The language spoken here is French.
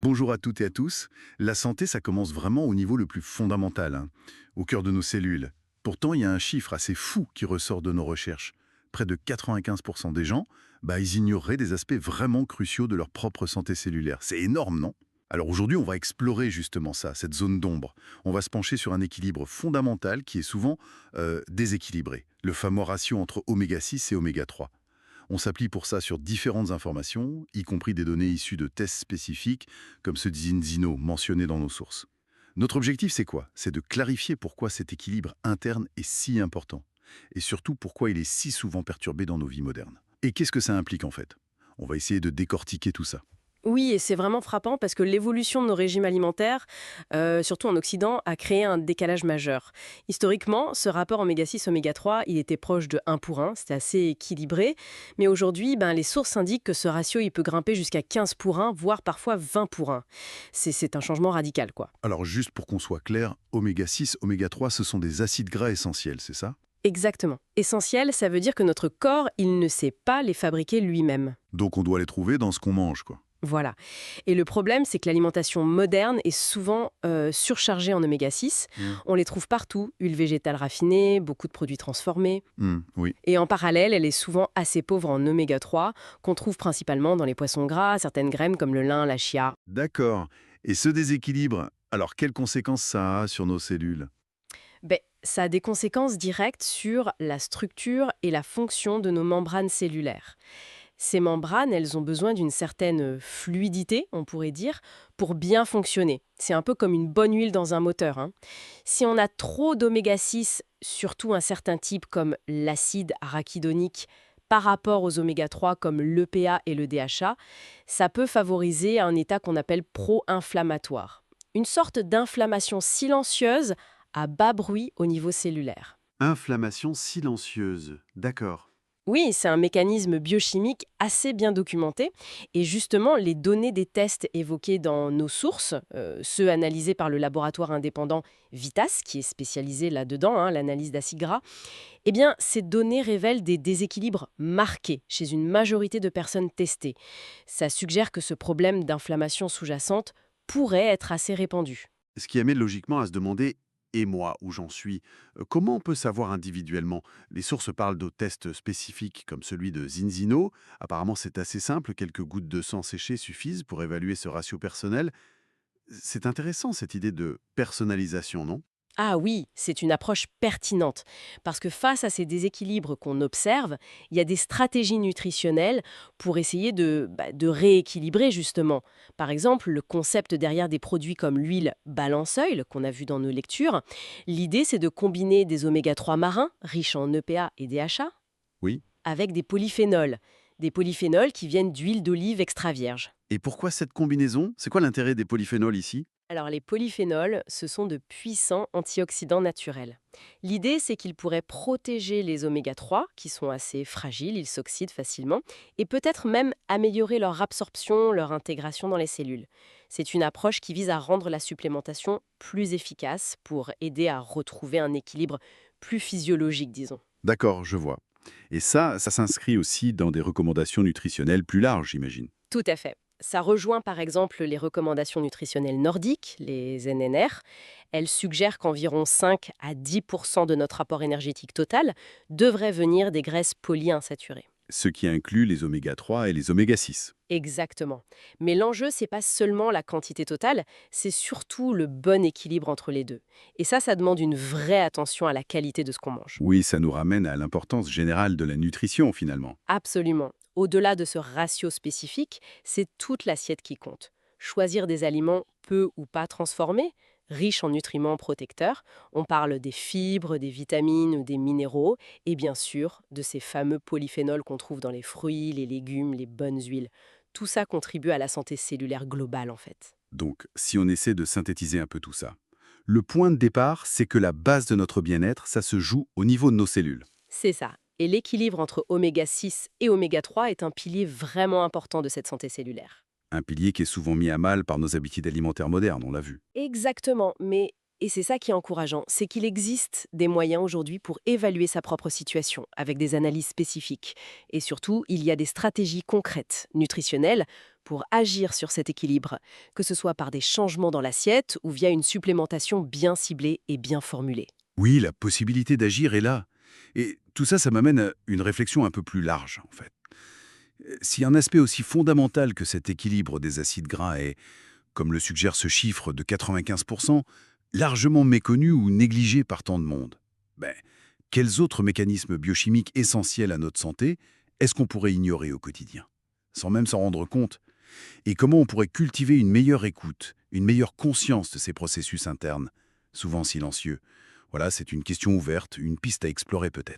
Bonjour à toutes et à tous. La santé, ça commence vraiment au niveau le plus fondamental, au cœur de nos cellules. Pourtant, il y a un chiffre assez fou qui ressort de nos recherches. Près de 95% des gens, ils ignoreraient des aspects vraiment cruciaux de leur propre santé cellulaire. C'est énorme, non? Alors aujourd'hui, on va explorer justement ça, cette zone d'ombre. On va se pencher sur un équilibre fondamental qui est souvent déséquilibré. Le fameux ratio entre oméga 6 et oméga 3. On s'appuie pour ça sur différentes informations, y compris des données issues de tests spécifiques, comme ceux d'Inzino mentionnés dans nos sources. Notre objectif, c'est quoi? C'est de clarifier pourquoi cet équilibre interne est si important, et surtout pourquoi il est si souvent perturbé dans nos vies modernes. Et qu'est-ce que ça implique en fait? On va essayer de décortiquer tout ça. Oui, et c'est vraiment frappant parce que l'évolution de nos régimes alimentaires, surtout en Occident, a créé un décalage majeur. Historiquement, ce rapport oméga 6, oméga 3, il était proche de 1 pour 1, c'était assez équilibré. Mais aujourd'hui, les sources indiquent que ce ratio il peut grimper jusqu'à 15 pour 1, voire parfois 20 pour 1. C'est un changement radical, quoi. Alors juste pour qu'on soit clair, oméga 6, oméga 3, ce sont des acides gras essentiels, c'est ça? Exactement. Essentiel, ça veut dire que notre corps, il ne sait pas les fabriquer lui-même. Donc on doit les trouver dans ce qu'on mange, quoi. Voilà. Et le problème, c'est que l'alimentation moderne est souvent surchargée en oméga 6. Hmm. On les trouve partout, huile végétale raffinée, beaucoup de produits transformés. Oui. Et en parallèle, elle est souvent assez pauvre en oméga 3, qu'on trouve principalement dans les poissons gras, certaines graines comme le lin, la chia. D'accord. Et ce déséquilibre, alors quelles conséquences ça a sur nos cellules? Ça a des conséquences directes sur la structure et la fonction de nos membranes cellulaires. Ces membranes, elles ont besoin d'une certaine fluidité, on pourrait dire, pour bien fonctionner. C'est un peu comme une bonne huile dans un moteur, hein. Si on a trop d'oméga 6, surtout un certain type comme l'acide arachidonique, par rapport aux oméga 3 comme l'EPA et le DHA, ça peut favoriser un état qu'on appelle pro-inflammatoire. Une sorte d'inflammation silencieuse à bas bruit au niveau cellulaire. Inflammation silencieuse. D'accord. Oui, c'est un mécanisme biochimique assez bien documenté. Et justement, les données des tests évoqués dans nos sources, ceux analysés par le laboratoire indépendant Vitas, qui est spécialisé là-dedans, l'analyse d'acides gras, eh bien, ces données révèlent des déséquilibres marqués chez une majorité de personnes testées. Ça suggère que ce problème d'inflammation sous-jacente pourrait être assez répandu. Ce qui amène logiquement à se demander, et moi, où j'en suis? Comment on peut savoir individuellement? Les sources parlent de tests spécifiques comme celui de Zinzino. Apparemment, c'est assez simple, quelques gouttes de sang séché suffisent pour évaluer ce ratio personnel. C'est intéressant cette idée de personnalisation, non? Ah oui, c'est une approche pertinente, parce que face à ces déséquilibres qu'on observe, il y a des stratégies nutritionnelles pour essayer de rééquilibrer justement. Par exemple, le concept derrière des produits comme l'huile Balance Oil, qu'on a vu dans nos lectures, l'idée c'est de combiner des oméga 3 marins, riches en EPA et DHA, Oui. avec des polyphénols qui viennent d'huile d'olive extra vierge. Et pourquoi cette combinaison? C'est quoi l'intérêt des polyphénols ici? Alors les polyphénols, ce sont de puissants antioxydants naturels. L'idée, c'est qu'ils pourraient protéger les oméga 3, qui sont assez fragiles, ils s'oxydent facilement, et peut-être même améliorer leur absorption, leur intégration dans les cellules. C'est une approche qui vise à rendre la supplémentation plus efficace pour aider à retrouver un équilibre plus physiologique, disons. D'accord, je vois. Et ça s'inscrit aussi dans des recommandations nutritionnelles plus larges, j'imagine. Tout à fait. Ça rejoint par exemple les recommandations nutritionnelles nordiques, les NNR. Elles suggèrent qu'environ 5 à 10 de notre apport énergétique total devrait venir des graisses polyinsaturées. Ce qui inclut les oméga 3 et les oméga 6. Exactement. Mais l'enjeu, c'est pas seulement la quantité totale, c'est surtout le bon équilibre entre les deux. Et ça demande une vraie attention à la qualité de ce qu'on mange. Oui, ça nous ramène à l'importance générale de la nutrition, finalement. Absolument. Au-delà de ce ratio spécifique, c'est toute l'assiette qui compte. Choisir des aliments peu ou pas transformés, riches en nutriments protecteurs. On parle des fibres, des vitamines ou des minéraux, et bien sûr de ces fameux polyphénols qu'on trouve dans les fruits, les légumes, les bonnes huiles. Tout ça contribue à la santé cellulaire globale en fait. Donc, si on essaie de synthétiser un peu tout ça, le point de départ, c'est que la base de notre bien-être, ça se joue au niveau de nos cellules. C'est ça. Et l'équilibre entre oméga 6 et oméga 3 est un pilier vraiment important de cette santé cellulaire. Un pilier qui est souvent mis à mal par nos habitudes alimentaires modernes, on l'a vu. Exactement, et c'est ça qui est encourageant, c'est qu'il existe des moyens aujourd'hui pour évaluer sa propre situation, avec des analyses spécifiques. Et surtout, il y a des stratégies concrètes, nutritionnelles, pour agir sur cet équilibre, que ce soit par des changements dans l'assiette ou via une supplémentation bien ciblée et bien formulée. Oui, la possibilité d'agir est là. Et tout ça, ça m'amène à une réflexion un peu plus large, en fait. Si un aspect aussi fondamental que cet équilibre des acides gras est, comme le suggère ce chiffre de 95%, largement méconnu ou négligé par tant de monde, ben, quels autres mécanismes biochimiques essentiels à notre santé est-ce qu'on pourrait ignorer au quotidien, sans même s'en rendre compte? Et comment on pourrait cultiver une meilleure écoute, une meilleure conscience de ces processus internes, souvent silencieux? Voilà, c'est une question ouverte, une piste à explorer peut-être.